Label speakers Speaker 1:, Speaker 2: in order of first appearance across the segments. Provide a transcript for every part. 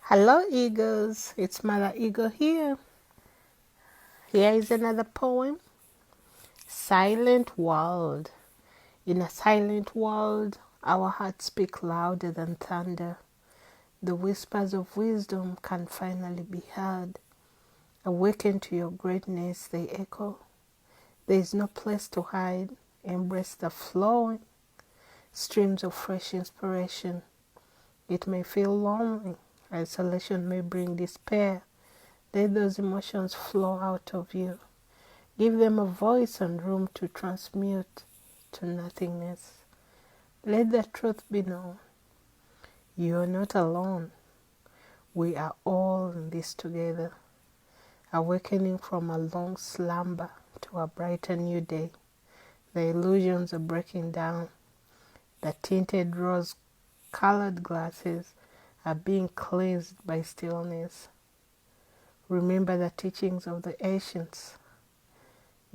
Speaker 1: Hello, eagles. It's Mother Eagle here. Here is another poem. Silent world. In a silent world, our hearts speak louder than thunder. The whispers of wisdom can finally be heard. Awaken to your greatness, they echo. There is no place to hide. Embrace the flowing streams of fresh inspiration. It may feel lonely. Isolation may bring despair. Let those emotions flow out of you. Give them a voice and room to transmute to nothingness. Let the truth be known. You are not alone. We are all in this together. Awakening from a long slumber to a brighter new day. The illusions are breaking down. The tinted rose-colored glasses are being cleansed by stillness. Remember the teachings of the ancients.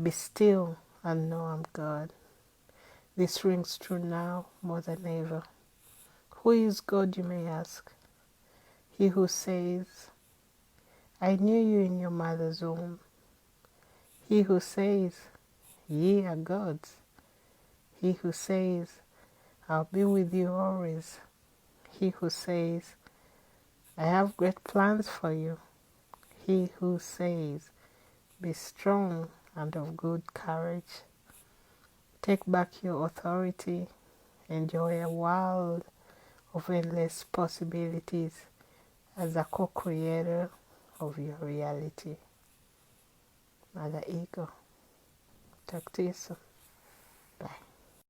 Speaker 1: Be still and know I'm God. This rings true now more than ever. Who is God, you may ask? He who says, I knew you in your mother's womb. He who says, ye are gods. He who says, I'll be with you always. He who says, I have great plans for you. He who says, be strong and of good courage. Take back your authority. Enjoy a world of endless possibilities as a co-creator of your reality. Mother Eagle. Talk to you soon.